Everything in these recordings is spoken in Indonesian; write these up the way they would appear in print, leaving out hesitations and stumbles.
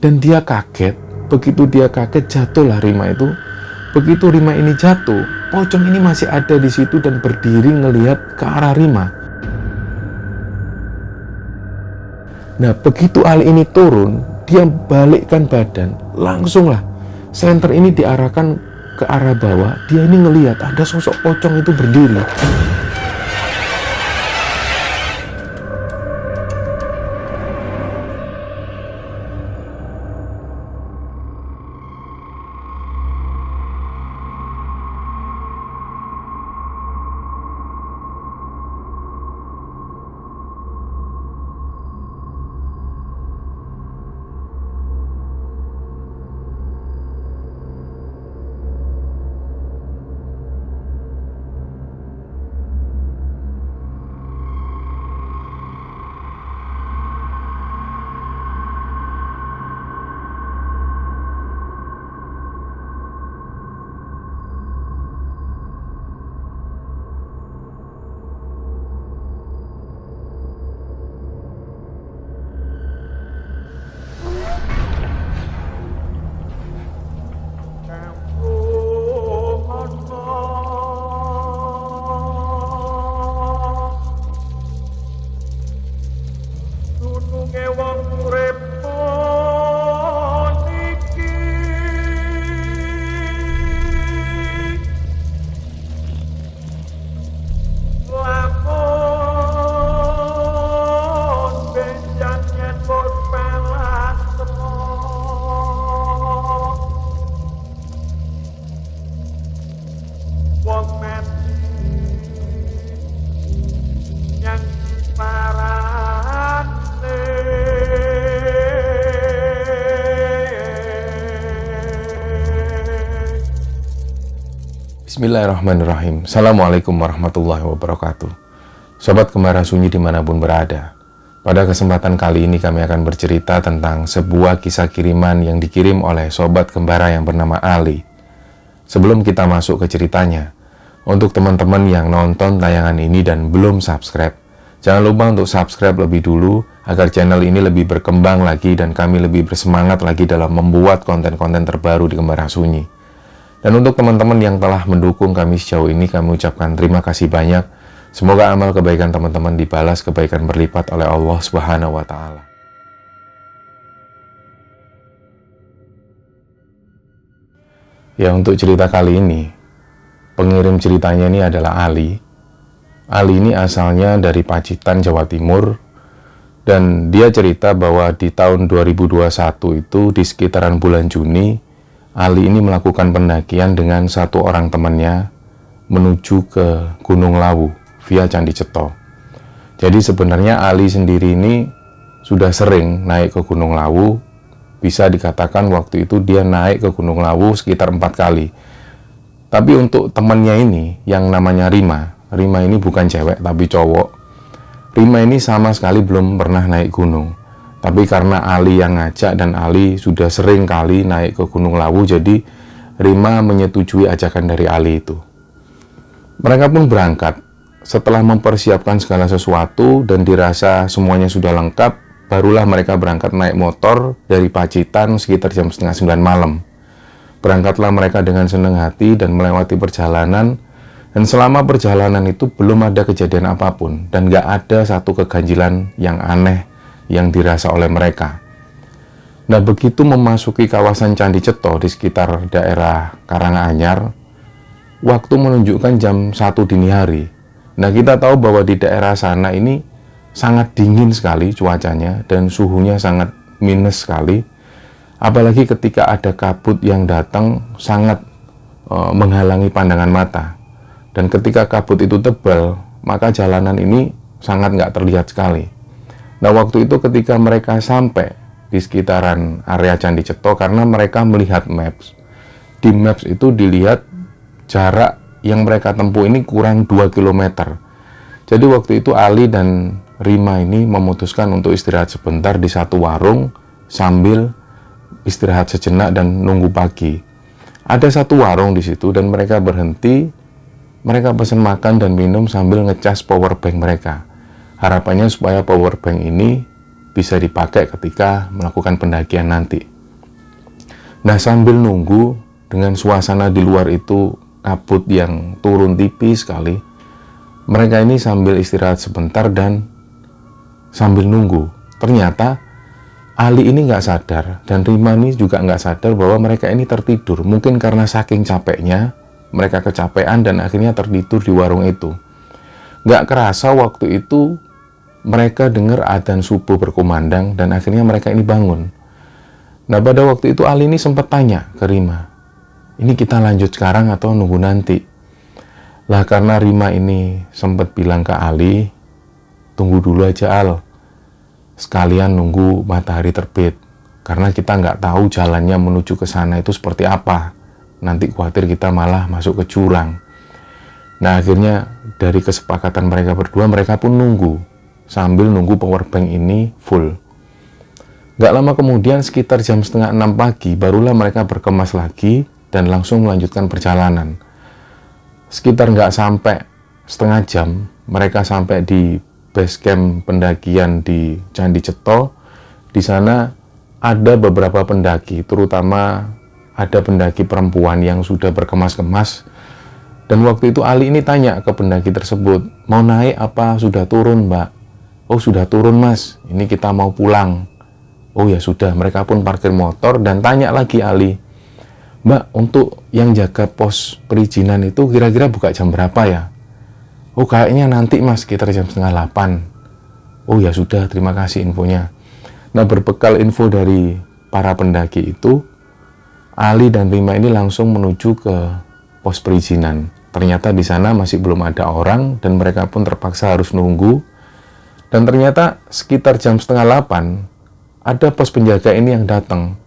Dan dia kaget. Begitu dia kaget, jatuhlah Rima itu. Begitu Rima ini jatuh, pocong ini masih ada di situ dan berdiri ngelihat ke arah Rima. Nah, begitu Ali ini turun, dia balikkan badan, langsunglah senter ini diarahkan ke arah bawah. Dia ini ngelihat ada sosok pocong itu berdiri. Bismillahirrahmanirrahim. Assalamualaikum warahmatullahi wabarakatuh. Sobat Kembara Sunyi dimanapun berada, pada kesempatan kali ini kami akan bercerita tentang sebuah kisah kiriman yang dikirim oleh Sobat Kembara yang bernama Ali. Sebelum kita masuk ke ceritanya, untuk teman-teman yang nonton tayangan ini dan belum subscribe, jangan lupa untuk subscribe lebih dulu agar channel ini lebih berkembang lagi dan kami lebih bersemangat lagi dalam membuat konten-konten terbaru di Kembara Sunyi. Dan untuk teman-teman yang telah mendukung kami sejauh ini, kami ucapkan terima kasih banyak. Semoga amal kebaikan teman-teman dibalas kebaikan berlipat oleh Allah Subhanahu wa Ta'ala. Ya, untuk cerita kali ini, pengirim ceritanya ini adalah Ali. Ali ini asalnya dari Pacitan, Jawa Timur. Dan dia cerita bahwa di tahun 2021 itu, di sekitaran bulan Juni, Ali ini melakukan pendakian dengan satu orang temannya menuju ke Gunung Lawu via Candi Ceto. Jadi sebenarnya Ali sendiri ini sudah sering naik ke Gunung Lawu. Bisa dikatakan waktu itu dia naik ke Gunung Lawu sekitar 4 kali. Tapi untuk temannya ini yang namanya Rima ini bukan cewek tapi cowok. Rima ini sama sekali belum pernah naik gunung. Tapi karena Ali yang ngajak dan Ali sudah sering kali naik ke Gunung Lawu, jadi Rima menyetujui ajakan dari Ali itu. Mereka pun berangkat. Setelah mempersiapkan segala sesuatu dan dirasa semuanya sudah lengkap, barulah mereka berangkat naik motor dari Pacitan sekitar jam 8:30 malam. Berangkatlah mereka dengan senang hati dan melewati perjalanan. Dan selama perjalanan itu belum ada kejadian apapun dan gak ada satu keganjilan yang aneh yang dirasa oleh mereka. Nah, begitu memasuki kawasan Candi Ceto di sekitar daerah Karanganyar, waktu menunjukkan jam 1 dini hari. Nah, kita tahu bahwa di daerah sana ini sangat dingin sekali cuacanya dan suhunya sangat minus sekali. Apalagi ketika ada kabut yang datang sangat menghalangi pandangan mata. Dan ketika kabut itu tebal, maka jalanan ini sangat nggak terlihat sekali. Nah, waktu itu ketika mereka sampai di sekitaran area Candi Ceto, karena mereka melihat maps. Di maps itu dilihat jarak yang mereka tempuh ini kurang 2 km. Jadi waktu itu Ali dan Rima ini memutuskan untuk istirahat sebentar di satu warung sambil istirahat sejenak dan nunggu pagi. Ada satu warung di situ dan mereka berhenti, mereka pesan makan dan minum sambil ngecas power bank mereka. Harapannya supaya power bank ini bisa dipakai ketika melakukan pendakian nanti. Nah, sambil nunggu dengan suasana di luar itu kabut yang turun tipis sekali, mereka ini sambil istirahat sebentar dan sambil nunggu. Ternyata Ali ini nggak sadar dan Rima ini juga nggak sadar bahwa mereka ini tertidur. Mungkin karena saking capeknya, mereka kecapean dan akhirnya tertidur di warung itu. Nggak kerasa waktu itu mereka dengar adzan subuh berkumandang dan akhirnya mereka ini bangun. Nah, pada waktu itu Ali ini sempat tanya ke Rima, ini kita lanjut sekarang atau nunggu nanti? Lah, karena Rima ini sempat bilang ke Ali, tunggu dulu aja Al, sekalian nunggu matahari terbit, karena kita nggak tahu jalannya menuju ke sana itu seperti apa. Nanti khawatir kita malah masuk ke jurang. Nah, akhirnya dari kesepakatan mereka berdua, mereka pun nunggu sambil nunggu powerbank ini full. Nggak lama kemudian, sekitar jam 5:30 pagi, barulah mereka berkemas lagi dan langsung melanjutkan perjalanan. Sekitar nggak sampai setengah jam, mereka sampai di base camp pendakian di Candi Ceto. Di sana ada beberapa pendaki, terutama ada pendaki perempuan yang sudah berkemas-kemas. Dan waktu itu Ali ini tanya ke pendaki tersebut, mau naik apa sudah turun Mbak? Oh, sudah turun Mas, ini kita mau pulang. Oh ya sudah, mereka pun parkir motor dan tanya lagi Ali, Mbak, untuk yang jaga pos perizinan itu kira-kira buka jam berapa ya? Oh, kayaknya nanti Mas, sekitar jam 7:30. Oh ya sudah, terima kasih infonya. Nah, berbekal info dari para pendaki itu, Ali dan Rima ini langsung menuju ke pos perizinan. Ternyata di sana masih belum ada orang dan mereka pun terpaksa harus nunggu. Dan ternyata sekitar jam 7:30 ada pos penjaga ini yang datang.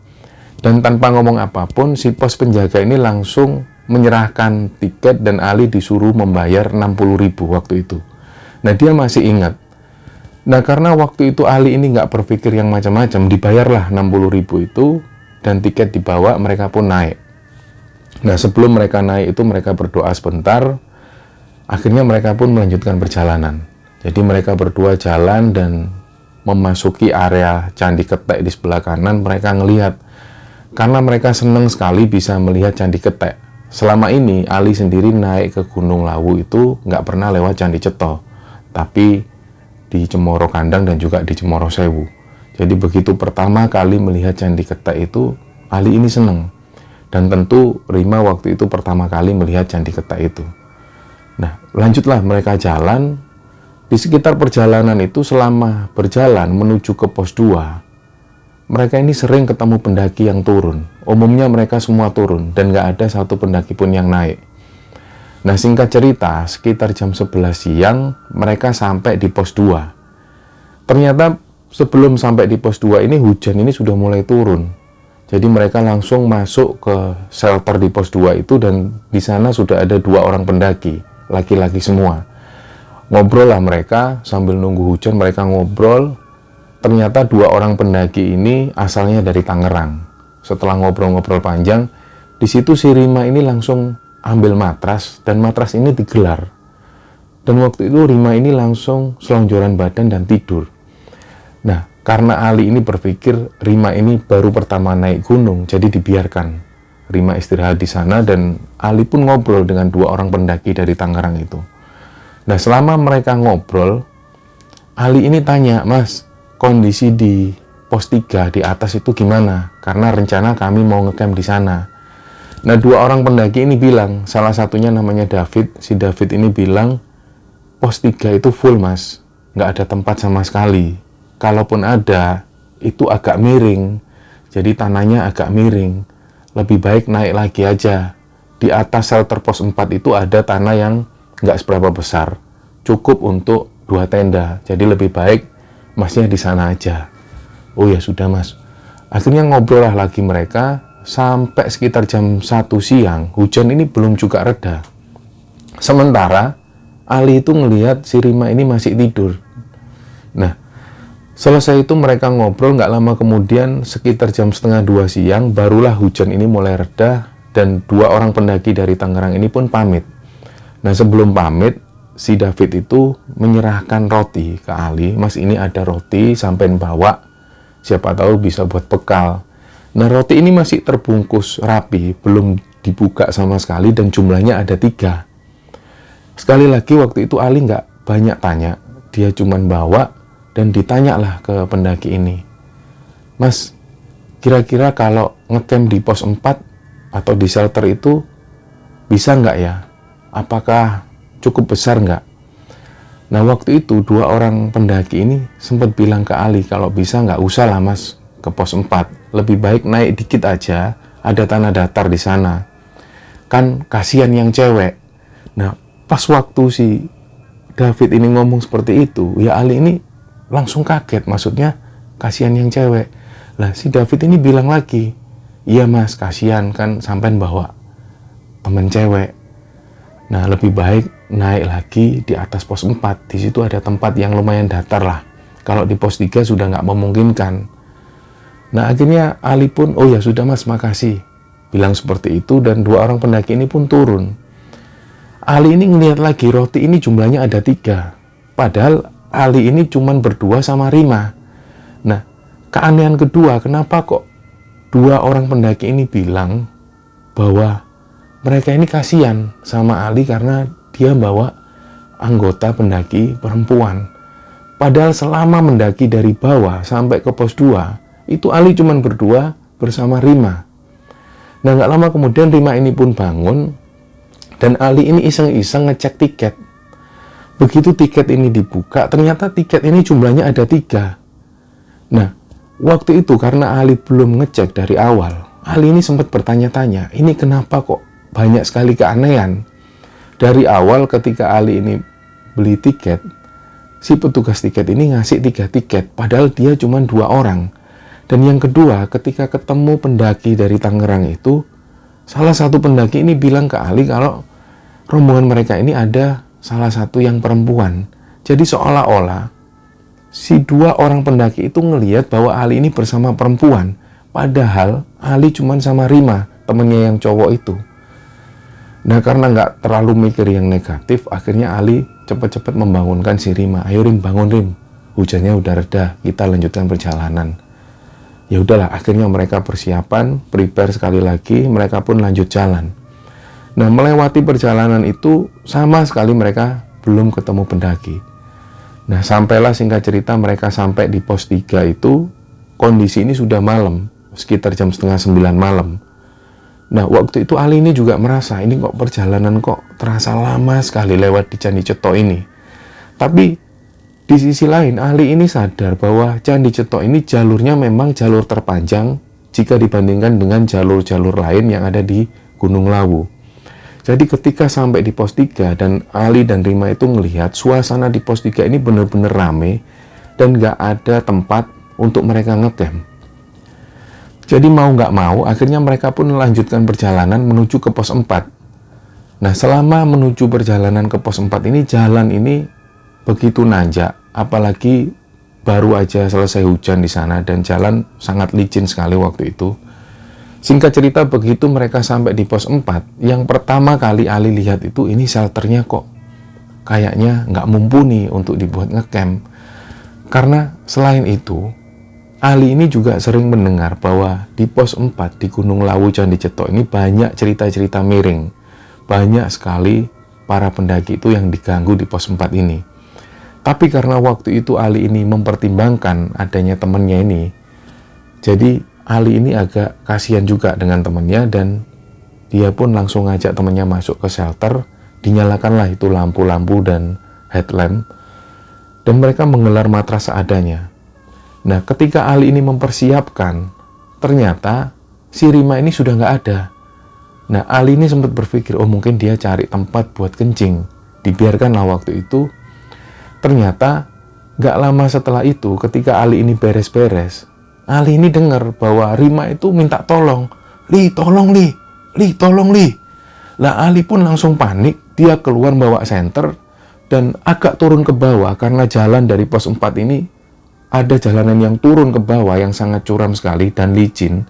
Dan tanpa ngomong apapun, si pos penjaga ini langsung menyerahkan tiket dan Ali disuruh membayar 60.000 waktu itu. Nah, dia masih ingat. Nah, karena waktu itu Ali ini nggak berpikir yang macam-macam, dibayarlah 60.000 itu dan tiket dibawa, mereka pun naik. Nah, sebelum mereka naik itu mereka berdoa sebentar, akhirnya mereka pun melanjutkan perjalanan. Jadi mereka berdua jalan dan memasuki area Candi Ketek di sebelah kanan. Mereka ngelihat, karena mereka senang sekali bisa melihat Candi Ketek. Selama ini Ali sendiri naik ke Gunung Lawu itu nggak pernah lewat Candi Ceto, tapi di Cemoro Kandang dan juga di Cemoro Sewu. Jadi begitu pertama kali melihat Candi Ketek itu, Ali ini senang. Dan tentu Rima waktu itu pertama kali melihat Candi Ketek itu. Nah, lanjutlah mereka jalan. Di sekitar perjalanan itu, selama berjalan menuju ke pos 2, mereka ini sering ketemu pendaki yang turun. Umumnya mereka semua turun dan nggak ada satu pendaki pun yang naik. Nah, singkat cerita, sekitar jam 11 siang mereka sampai di pos 2. Ternyata sebelum sampai di pos 2 ini hujan ini sudah mulai turun. Jadi mereka langsung masuk ke shelter di pos 2 itu dan di sana sudah ada 2 orang pendaki, laki-laki semua. Ngobrol lah mereka sambil nunggu hujan, mereka ngobrol. Ternyata 2 orang pendaki ini asalnya dari Tangerang. Setelah ngobrol-ngobrol panjang, di situ si Rima ini langsung ambil matras dan matras ini digelar. Dan waktu itu Rima ini langsung selonjoran badan dan tidur. Nah, karena Ali ini berpikir Rima ini baru pertama naik gunung, jadi dibiarkan Rima istirahat di sana dan Ali pun ngobrol dengan 2 orang pendaki dari Tangerang itu. Nah, selama mereka ngobrol, Ali ini tanya, Mas, kondisi di pos 3 di atas itu gimana? Karena rencana kami mau ngecamp di sana. Nah, 2 orang pendaki ini bilang, salah satunya namanya David. Si David ini bilang, pos 3 itu full, Mas. Nggak ada tempat sama sekali. Kalaupun ada, itu agak miring. Jadi tanahnya agak miring. Lebih baik naik lagi aja. Di atas shelter pos 4 itu ada tanah yang nggak seberapa besar. Cukup untuk 2 tenda. Jadi lebih baik Masnya di sana aja. Oh ya sudah Mas. Akhirnya ngobrol lah lagi mereka. Sampai sekitar jam 1 siang, hujan ini belum juga reda. Sementara Ali itu ngelihat si Rima ini masih tidur. Nah, selesai itu mereka ngobrol, nggak lama kemudian sekitar jam 1:30 siang, barulah hujan ini mulai reda dan 2 orang pendaki dari Tangerang ini pun pamit. Nah, sebelum pamit, si David itu menyerahkan roti ke Ali. Mas, ini ada roti, sampein bawa. Siapa tahu bisa buat bekal. Nah, roti ini masih terbungkus rapi, belum dibuka sama sekali, dan jumlahnya ada 3. Sekali lagi waktu itu Ali nggak banyak tanya, dia cuman bawa dan ditanyalah ke pendaki ini, "Mas, kira-kira kalau ngecamp di pos 4 atau di shelter itu bisa nggak ya? Apakah cukup besar nggak?" Nah, waktu itu 2 orang pendaki ini sempat bilang ke Ali, "Kalau bisa nggak usah lah Mas ke pos 4, lebih baik naik dikit aja, ada tanah datar di sana. Kan kasihan yang cewek." Nah, pas waktu si David ini ngomong seperti itu, ya Ali ini langsung kaget, maksudnya kasihan yang cewek. Lah, si David ini bilang lagi, "Iya Mas, kasihan kan sampean bawa temen cewek. Nah, lebih baik naik lagi di atas pos 4, di situ ada tempat yang lumayan datar lah. Kalau di pos 3 sudah nggak memungkinkan." Nah, akhirnya Ali pun, "Oh ya sudah Mas, makasih," bilang seperti itu, dan 2 orang pendaki ini pun turun. Ali ini ngelihat lagi, roti ini jumlahnya ada 3. Padahal Ali ini cuman berdua sama Rima. Nah, keanehan kedua, kenapa kok 2 orang pendaki ini bilang bahwa mereka ini kasihan sama Ali karena dia bawa anggota pendaki perempuan. Padahal selama mendaki dari bawah sampai ke pos 2, itu Ali cuman berdua bersama Rima. Nah, nggak lama kemudian Rima ini pun bangun, dan Ali ini iseng-iseng ngecek tiket. Begitu tiket ini dibuka, ternyata tiket ini jumlahnya ada 3. Nah, waktu itu karena Ali belum ngecek dari awal, Ali ini sempat bertanya-tanya, ini kenapa kok banyak sekali keanehan. Dari awal ketika Ali ini beli tiket, si petugas tiket ini ngasih 3 tiket, padahal dia cuma 2 orang. Dan yang kedua, ketika ketemu pendaki dari Tangerang itu, salah satu pendaki ini bilang ke Ali kalau rombongan mereka ini ada salah satu yang perempuan. Jadi seolah-olah si 2 orang pendaki itu ngelihat bahwa Ali ini bersama perempuan. Padahal Ali cuma sama Rima, temennya yang cowok itu. Nah, karena nggak terlalu mikir yang negatif, akhirnya Ali cepat-cepat membangunkan si Rima. "Ayo Rim, bangun Rim, hujannya udah reda, kita lanjutkan perjalanan." Ya udahlah, akhirnya mereka persiapan, prepare sekali lagi, mereka pun lanjut jalan. Nah, melewati perjalanan itu sama sekali mereka belum ketemu pendaki. Nah, sampailah singkat cerita mereka sampai di pos 3 itu, kondisi ini sudah malam, sekitar jam setengah 9 malam. Nah, waktu itu Ali ini juga merasa, ini kok perjalanan kok terasa lama sekali lewat di Candi Cetok ini. Tapi di sisi lain, Ali ini sadar bahwa Candi Cetok ini jalurnya memang jalur terpanjang jika dibandingkan dengan jalur-jalur lain yang ada di Gunung Lawu. Jadi ketika sampai di pos 3 dan Ali dan Rima itu melihat suasana di pos 3 ini benar-benar rame dan nggak ada tempat untuk mereka ngecamp. Jadi mau nggak mau, akhirnya mereka pun melanjutkan perjalanan menuju ke pos 4. Nah, selama menuju perjalanan ke pos 4 ini, jalan ini begitu nanjak, apalagi baru aja selesai hujan di sana dan jalan sangat licin sekali waktu itu. Singkat cerita, begitu mereka sampai di pos 4, yang pertama kali Ali lihat itu ini shelternya kok kayaknya nggak mumpuni untuk dibuat ngecamp. Karena selain itu, Ali ini juga sering mendengar bahwa di pos 4 di Gunung Lawu Candi Cetok ini banyak cerita-cerita miring. Banyak sekali para pendaki itu yang diganggu di pos 4 ini. Tapi karena waktu itu Ali ini mempertimbangkan adanya temannya ini, jadi Ali ini agak kasihan juga dengan temannya dan dia pun langsung ngajak temannya masuk ke shelter, dinyalakanlah itu lampu-lampu dan headlamp, dan mereka menggelar matras seadanya. Nah, ketika Ali ini mempersiapkan, ternyata si Rima ini sudah nggak ada. Nah, Ali ini sempat berpikir, oh mungkin dia cari tempat buat kencing. Dibiarkanlah waktu itu. Ternyata nggak lama setelah itu, ketika Ali ini beres-beres, Ali ini dengar bahwa Rima itu minta tolong. "Li, tolong Li, Li, tolong Li." Lah, Ali pun langsung panik, dia keluar bawa senter dan agak turun ke bawah karena jalan dari pos 4 ini ada jalanan yang turun ke bawah yang sangat curam sekali dan licin.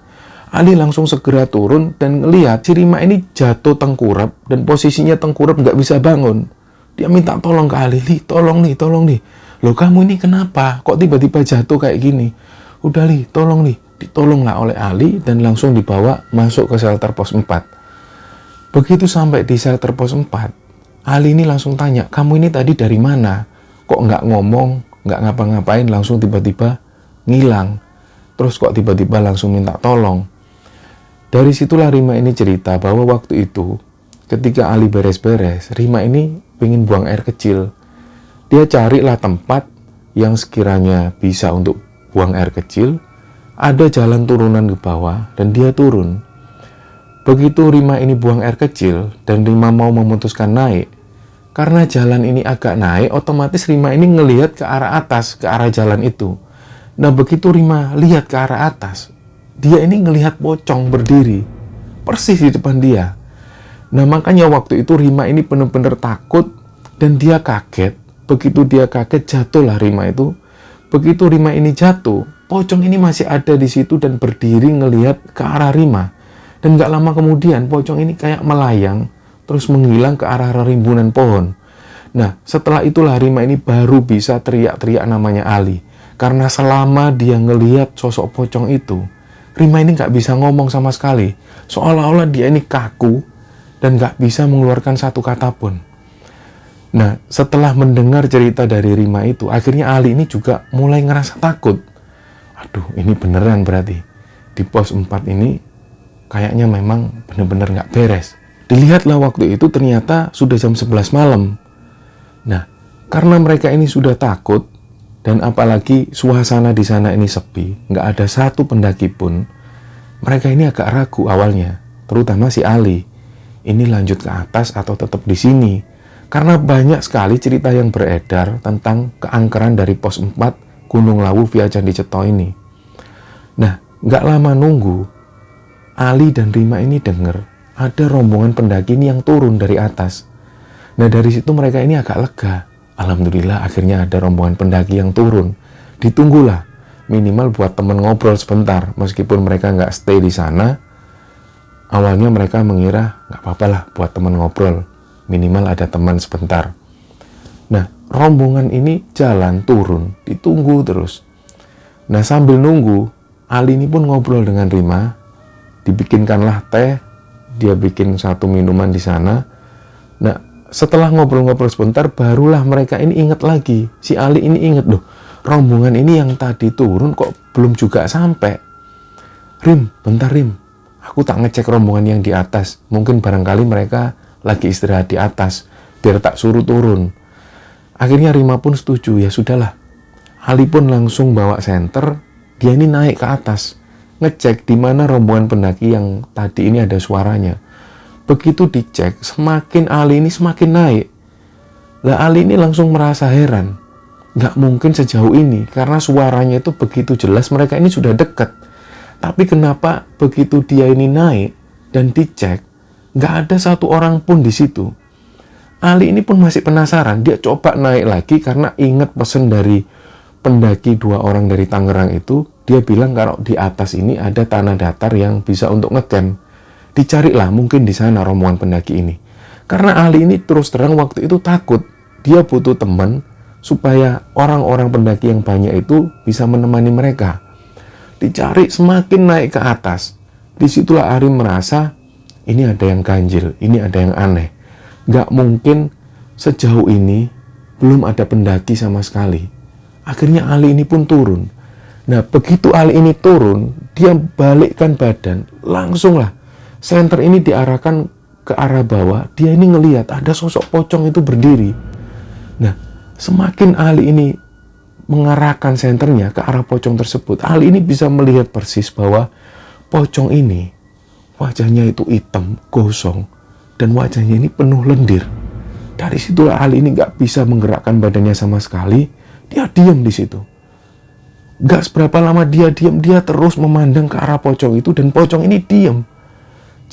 Ali langsung segera turun dan ngelihat si Rima ini jatuh tengkurap dan posisinya tengkurap nggak bisa bangun. Dia minta tolong ke Ali, "Li, tolong nih, tolong nih. Loh, kamu ini kenapa? Kok tiba-tiba jatuh kayak gini? Udah Li, tolong Li, ditolonglah oleh Ali dan langsung dibawa masuk ke shelter pos 4. Begitu sampai di shelter pos 4, Ali ini langsung tanya, kamu ini tadi dari mana? Kok nggak ngomong, nggak ngapa-ngapain, langsung tiba-tiba ngilang. Terus kok tiba-tiba langsung minta tolong. Dari situlah Rima ini cerita bahwa waktu itu, ketika Ali beres-beres, Rima ini pengen buang air kecil. Dia carilah tempat yang sekiranya bisa untuk buang air kecil. Ada jalan turunan ke bawah dan dia turun. Begitu Rima ini buang air kecil dan Rima mau memutuskan naik, karena jalan ini agak naik, otomatis Rima ini ngelihat ke arah atas, ke arah jalan itu. Nah, begitu Rima lihat ke arah atas, dia ini ngelihat pocong berdiri persis di depan dia. Nah, makanya waktu itu Rima ini benar-benar takut dan dia kaget. Begitu dia kaget, jatuhlah Rima itu. Begitu Rima ini jatuh, pocong ini masih ada di situ dan berdiri ngelihat ke arah Rima. Dan gak lama kemudian pocong ini kayak melayang terus menghilang ke arah rimbunan pohon. Nah, setelah itulah Rima ini baru bisa teriak-teriak namanya Ali. Karena selama dia ngelihat sosok pocong itu, Rima ini gak bisa ngomong sama sekali. Seolah-olah dia ini kaku dan gak bisa mengeluarkan satu kata pun. Nah, setelah mendengar cerita dari Rima itu, akhirnya Ali ini juga mulai ngerasa takut. Aduh, ini beneran berarti. Di pos 4 ini kayaknya memang bener-bener gak beres. Dilihatlah waktu itu ternyata sudah jam 11 malam. Nah, karena mereka ini sudah takut, dan apalagi suasana di sana ini sepi, nggak ada satu pendaki pun, mereka ini agak ragu awalnya, terutama si Ali. Ini lanjut ke atas atau tetap di sini? Karena banyak sekali cerita yang beredar tentang keangkeran dari pos 4 Gunung Lawu via Candi Ceto ini. Nah, nggak lama nunggu, Ali dan Rima ini dengar ada rombongan pendaki ini yang turun dari atas. Nah, dari situ mereka ini agak lega. Alhamdulillah akhirnya ada rombongan pendaki yang turun. Ditunggulah, minimal buat temen ngobrol sebentar. Meskipun mereka nggak stay di sana, awalnya mereka mengira nggak apa-apa lah buat temen ngobrol. Minimal ada teman sebentar. Nah, rombongan ini jalan turun, ditunggu terus. Nah, sambil nunggu, Ali ini pun ngobrol dengan Rima. Dibikinkanlah teh, dia bikin satu minuman di sana. Nah, setelah ngobrol-ngobrol sebentar, barulah mereka ini ingat lagi. Si Ali ini ingat, loh, rombongan ini yang tadi turun kok belum juga sampai. Rim, bentar Rim, aku tak ngecek rombongan yang di atas. Mungkin barangkali mereka lagi istirahat di atas, biar tak suruh turun. Akhirnya Rima pun setuju, ya sudahlah. Ali pun langsung bawa senter, dia ini naik ke atas, ngecek di mana rombongan pendaki yang tadi ini ada suaranya. Begitu dicek, semakin Ali ini semakin naik. Lah Ali ini langsung merasa heran. Nggak mungkin sejauh ini, karena suaranya itu begitu jelas, mereka ini sudah dekat. Tapi kenapa begitu dia ini naik dan dicek, nggak ada satu orang pun di situ. Ali ini pun masih penasaran, dia coba naik lagi karena ingat pesan dari pendaki 2 orang dari Tangerang itu. Dia bilang kalau di atas ini ada tanah datar yang bisa untuk ngecamp. Dicarilah mungkin di sana rombongan pendaki ini. Karena Ali ini terus terang waktu itu takut. Dia butuh teman supaya orang-orang pendaki yang banyak itu bisa menemani mereka. Dicari semakin naik ke atas. Disitulah Ali merasa ini ada yang ganjil, ini ada yang aneh. Gak mungkin sejauh ini belum ada pendaki sama sekali. Akhirnya Ali ini pun turun. Nah, begitu Ali ini turun, dia balikkan badan, langsunglah senter ini diarahkan ke arah bawah. Dia ini ngelihat ada sosok pocong itu berdiri. Nah, semakin Ali ini mengarahkan senternya ke arah pocong tersebut, Ali ini bisa melihat persis bahwa pocong ini wajahnya itu hitam, gosong, dan wajahnya ini penuh lendir. Dari situlah Ali ini gak bisa menggerakkan badannya sama sekali. Dia diam di situ. Gak seberapa lama dia diam, dia terus memandang ke arah pocong itu dan pocong ini diam.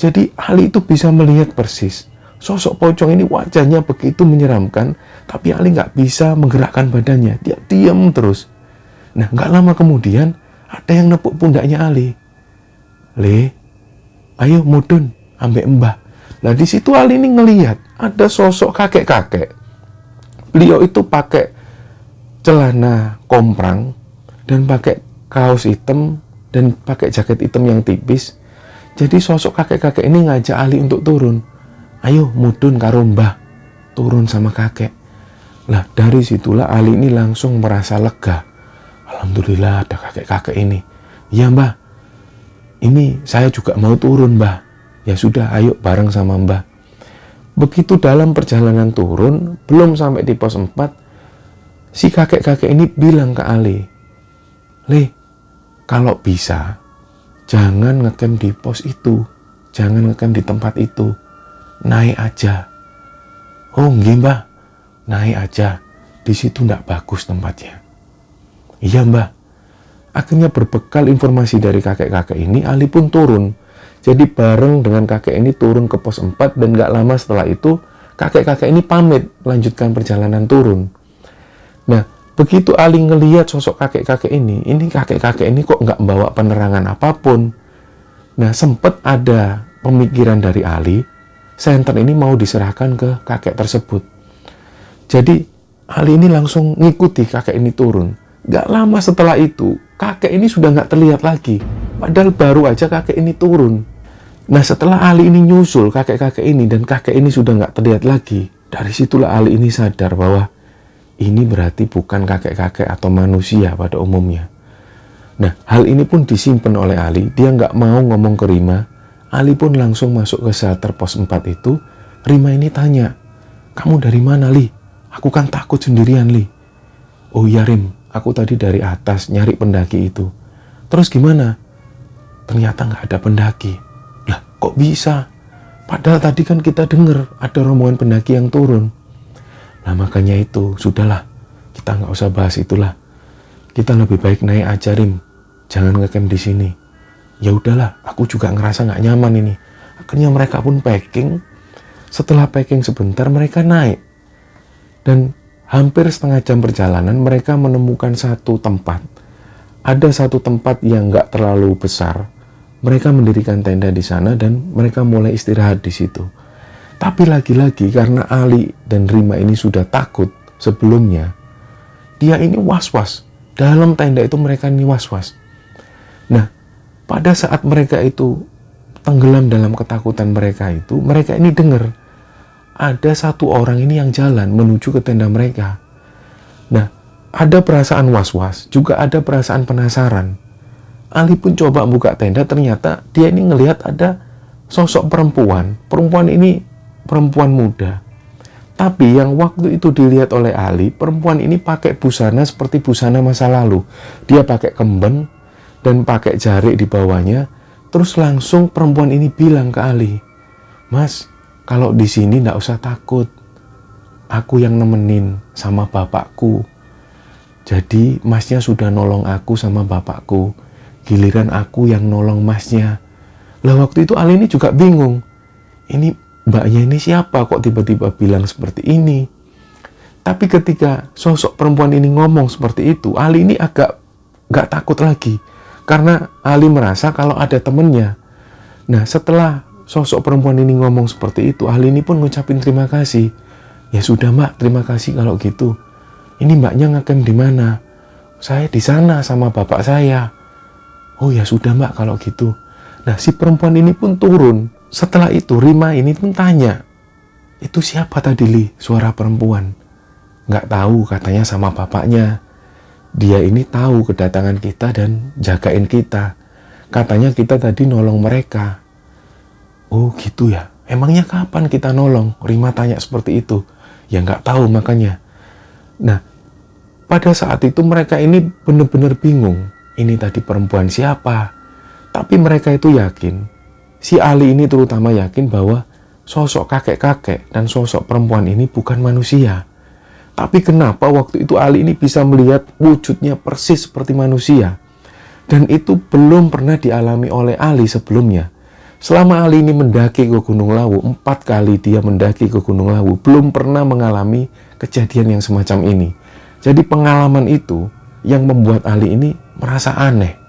Jadi Ali itu bisa melihat persis sosok pocong ini wajahnya begitu menyeramkan, tapi Ali gak bisa menggerakkan badannya. Dia diam terus. Nah, gak lama kemudian ada yang nepuk pundaknya Ali. Le, ayo mudun, ambek mbah. Lah di situ Ali ini ngelihat ada sosok kakek-kakek. Beliau itu pakai celana komprang dan pakai kaos hitam dan pakai jaket hitam yang tipis. Jadi sosok kakek-kakek ini ngajak Ali untuk turun. Ayo mudun karo mbah, turun sama kakek. Lah dari situlah Ali ini langsung merasa lega. Alhamdulillah ada kakek-kakek ini. Iya mbah, ini saya juga mau turun mbah. Ya sudah, ayo bareng sama mbah. Begitu dalam perjalanan turun, belum sampai di pos 4, si kakek-kakek ini bilang ke Ali, Le, kalau bisa, jangan ngecamp di pos itu, jangan ngecamp di tempat itu, naik aja. Oh nggih mbah, naik aja, di situ ndak bagus tempatnya. Iya mbah. Akhirnya berbekal informasi dari kakek-kakek ini, Ali pun turun. Jadi bareng dengan kakek ini turun ke pos 4, dan gak lama setelah itu, kakek-kakek ini pamit melanjutkan perjalanan turun. Nah, begitu Ali ngelihat sosok kakek-kakek ini kakek-kakek ini kok nggak membawa penerangan apapun. Nah, sempat ada pemikiran dari Ali, senter ini mau diserahkan ke kakek tersebut. Jadi, Ali ini langsung ngikuti kakek ini turun. Nggak lama setelah itu, kakek ini sudah nggak terlihat lagi. Padahal baru aja kakek ini turun. Nah, setelah Ali ini nyusul kakek-kakek ini, dan kakek ini sudah nggak terlihat lagi, dari situlah Ali ini sadar bahwa ini berarti bukan kakek-kakek atau manusia pada umumnya. Nah, hal ini pun disimpan oleh Ali. Dia nggak mau ngomong ke Rima. Ali pun langsung masuk ke shelter pos 4 itu. Rima ini tanya, kamu dari mana, Li? Aku kan takut sendirian, Li. Oh iya, Rim, aku tadi dari atas nyari pendaki itu. Terus gimana? Ternyata nggak ada pendaki. Lah, kok bisa? Padahal tadi kan kita dengar ada rombongan pendaki yang turun. Nah makanya itu, sudahlah, kita nggak usah bahas itulah. Kita lebih baik naik aja, Rim. Jangan ngecamp di sini. Ya udahlah, aku juga ngerasa nggak nyaman ini. Akhirnya mereka pun packing. Setelah packing sebentar, mereka naik. Dan hampir setengah jam perjalanan, mereka menemukan satu tempat. Ada satu tempat yang nggak terlalu besar. Mereka mendirikan tenda di sana dan mereka mulai istirahat di situ. Tapi lagi-lagi karena Ali dan Rima ini sudah takut sebelumnya, dia ini was-was. Dalam tenda itu mereka ini was-was. Nah, pada saat mereka itu tenggelam dalam ketakutan mereka itu, mereka ini dengar ada satu orang ini yang jalan menuju ke tenda mereka. Nah, ada perasaan was-was, juga ada perasaan penasaran. Ali pun coba buka tenda, ternyata dia ini ngelihat ada sosok perempuan. Perempuan ini perempuan muda. Tapi yang waktu itu dilihat oleh Ali, perempuan ini pakai busana seperti busana masa lalu. Dia pakai kemben dan pakai jarik di bawahnya. Terus langsung perempuan ini bilang ke Ali, Mas, kalau di sini nggak usah takut. Aku yang nemenin sama bapakku. Jadi masnya sudah nolong aku sama bapakku. Giliran aku yang nolong masnya. Lah waktu itu Ali ini juga bingung. Ini mbaknya ini siapa kok tiba-tiba bilang seperti ini? Tapi ketika sosok perempuan ini ngomong seperti itu, Ali ini agak gak takut lagi. Karena Ali merasa kalau ada temennya. Nah setelah sosok perempuan ini ngomong seperti itu, Ali ini pun ngucapin terima kasih. Ya sudah mbak, terima kasih kalau gitu. Ini mbaknya ngecamp di mana? Saya di sana sama bapak saya. Oh ya sudah mbak kalau gitu. Nah si perempuan ini pun turun. Setelah itu Rima ini pun tanya, itu siapa tadi, Li? Suara perempuan. Nggak tahu, katanya sama bapaknya. Dia ini tahu kedatangan kita dan jagain kita. Katanya kita tadi nolong mereka. Oh gitu ya. Emangnya kapan kita nolong? Rima tanya seperti itu. Ya nggak tahu makanya. Nah, pada saat itu mereka ini benar-benar bingung. Ini tadi perempuan siapa? Tapi mereka itu yakin. Si Ali ini terutama yakin bahwa sosok kakek-kakek dan sosok perempuan ini bukan manusia. Tapi kenapa waktu itu Ali ini bisa melihat wujudnya persis seperti manusia? Dan itu belum pernah dialami oleh Ali sebelumnya. Selama Ali ini mendaki ke Gunung Lawu, 4 kali dia mendaki ke Gunung Lawu, belum pernah mengalami kejadian yang semacam ini. Jadi pengalaman itu yang membuat Ali ini merasa aneh.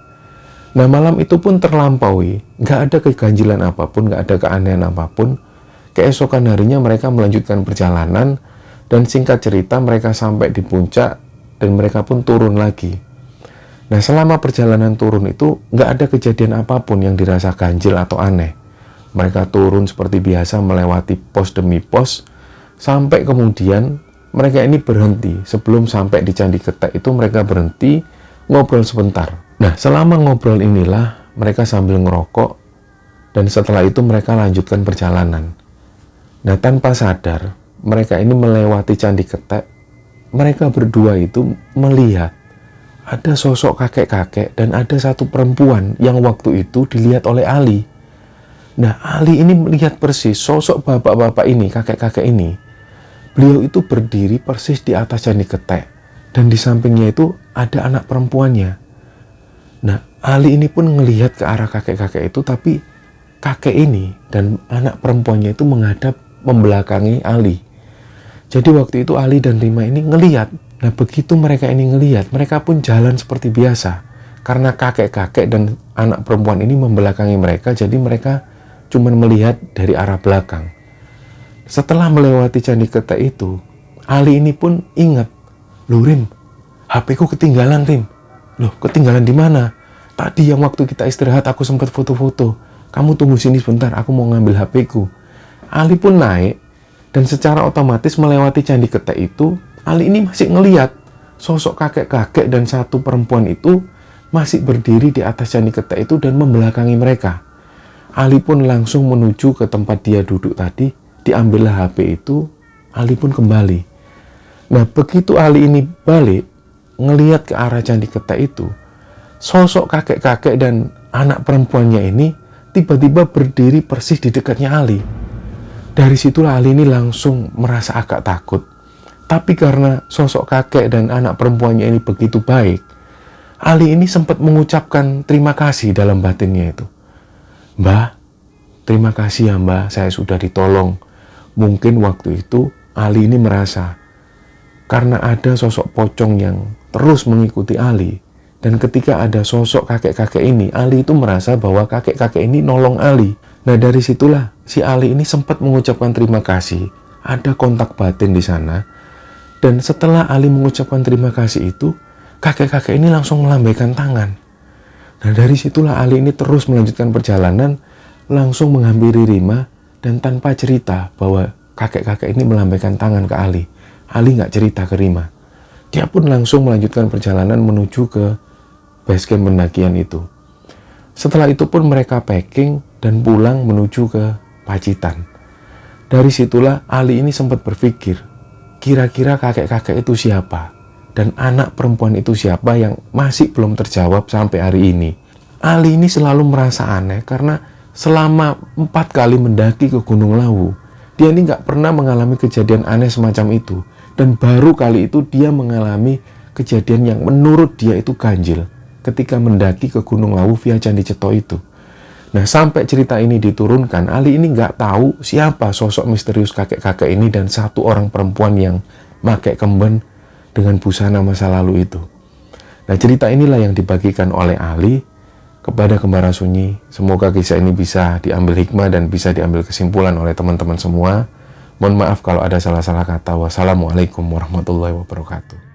Nah malam itu pun terlampaui, nggak ada keganjilan apapun, nggak ada keanehan apapun. Keesokan harinya mereka melanjutkan perjalanan, dan singkat cerita mereka sampai di puncak, dan mereka pun turun lagi. Nah, selama perjalanan turun itu nggak ada kejadian apapun yang dirasa ganjil atau aneh. Mereka turun seperti biasa melewati pos demi pos, sampai kemudian mereka ini berhenti. Sebelum sampai di Candi Getek itu mereka berhenti ngobrol sebentar. Nah, selama ngobrol inilah mereka sambil ngerokok, dan setelah itu mereka lanjutkan perjalanan. Nah, tanpa sadar mereka ini melewati Candi Getek. Mereka berdua itu melihat ada sosok kakek-kakek dan ada satu perempuan yang waktu itu dilihat oleh Ali. Nah, Ali ini melihat persis sosok bapak-bapak ini, kakek-kakek ini. Beliau itu berdiri persis di atas Candi Getek, dan di sampingnya itu ada anak perempuannya. Nah, Ali ini pun melihat ke arah kakek-kakek itu, tapi kakek ini dan anak perempuannya itu menghadap membelakangi Ali. Jadi waktu itu Ali dan Rima ini ngelihat. Nah, begitu mereka ini ngelihat, mereka pun jalan seperti biasa. Karena kakek-kakek dan anak perempuan ini membelakangi mereka, jadi mereka cuma melihat dari arah belakang. Setelah melewati Candi Getek itu, Ali ini pun ingat, "Loh Rim, HP ku ketinggalan Rim." "Loh, ketinggalan di mana?" "Tadi yang waktu kita istirahat aku sempat foto-foto. Kamu tunggu sini sebentar, aku mau ngambil HP ku." Ali pun naik, dan secara otomatis melewati Candi Getek itu, Ali ini masih ngeliat sosok kakek-kakek dan satu perempuan itu masih berdiri di atas Candi Getek itu dan membelakangi mereka. Ali pun langsung menuju ke tempat dia duduk tadi, diambillah HP itu, Ali pun kembali. Nah, begitu Ali ini balik, ngeliat ke arah Candi Getek itu, sosok kakek-kakek dan anak perempuannya ini tiba-tiba berdiri persis di dekatnya Ali. Dari situlah Ali ini langsung merasa agak takut. Tapi karena sosok kakek dan anak perempuannya ini begitu baik, Ali ini sempat mengucapkan terima kasih dalam batinnya itu. "Mbah, terima kasih ya Mbah, saya sudah ditolong." Mungkin waktu itu Ali ini merasa, karena ada sosok pocong yang terus mengikuti Ali, dan ketika ada sosok kakek-kakek ini, Ali itu merasa bahwa kakek-kakek ini nolong Ali. Nah, dari situlah si Ali ini sempat mengucapkan terima kasih. Ada kontak batin di sana. Dan setelah Ali mengucapkan terima kasih itu, kakek-kakek ini langsung melambaikan tangan. Nah, dari situlah Ali ini terus melanjutkan perjalanan, langsung menghampiri Rima, dan tanpa cerita bahwa kakek-kakek ini melambaikan tangan ke Ali. Ali nggak cerita ke Rima. Dia pun langsung melanjutkan perjalanan menuju ke basecamp pendakian itu. Setelah itu pun mereka packing dan pulang menuju ke Pacitan. Dari situlah Ali ini sempat berpikir, kira-kira kakek-kakek itu siapa? Dan anak perempuan itu siapa yang masih belum terjawab sampai hari ini? Ali ini selalu merasa aneh karena selama 4 kali mendaki ke Gunung Lawu, dia ini nggak pernah mengalami kejadian aneh semacam itu. Dan baru kali itu dia mengalami kejadian yang menurut dia itu ganjil ketika mendaki ke Gunung Lawu via Candi Ceto itu. Nah, sampai cerita ini diturunkan, Ali ini nggak tahu siapa sosok misterius kakek-kakek ini dan satu orang perempuan yang pakai kemben dengan busana masa lalu itu. Nah, cerita inilah yang dibagikan oleh Ali kepada Kembara Sunyi. Semoga kisah ini bisa diambil hikmah dan bisa diambil kesimpulan oleh teman-teman semua. Mohon maaf kalau ada salah-salah kata. Wassalamualaikum warahmatullahi wabarakatuh.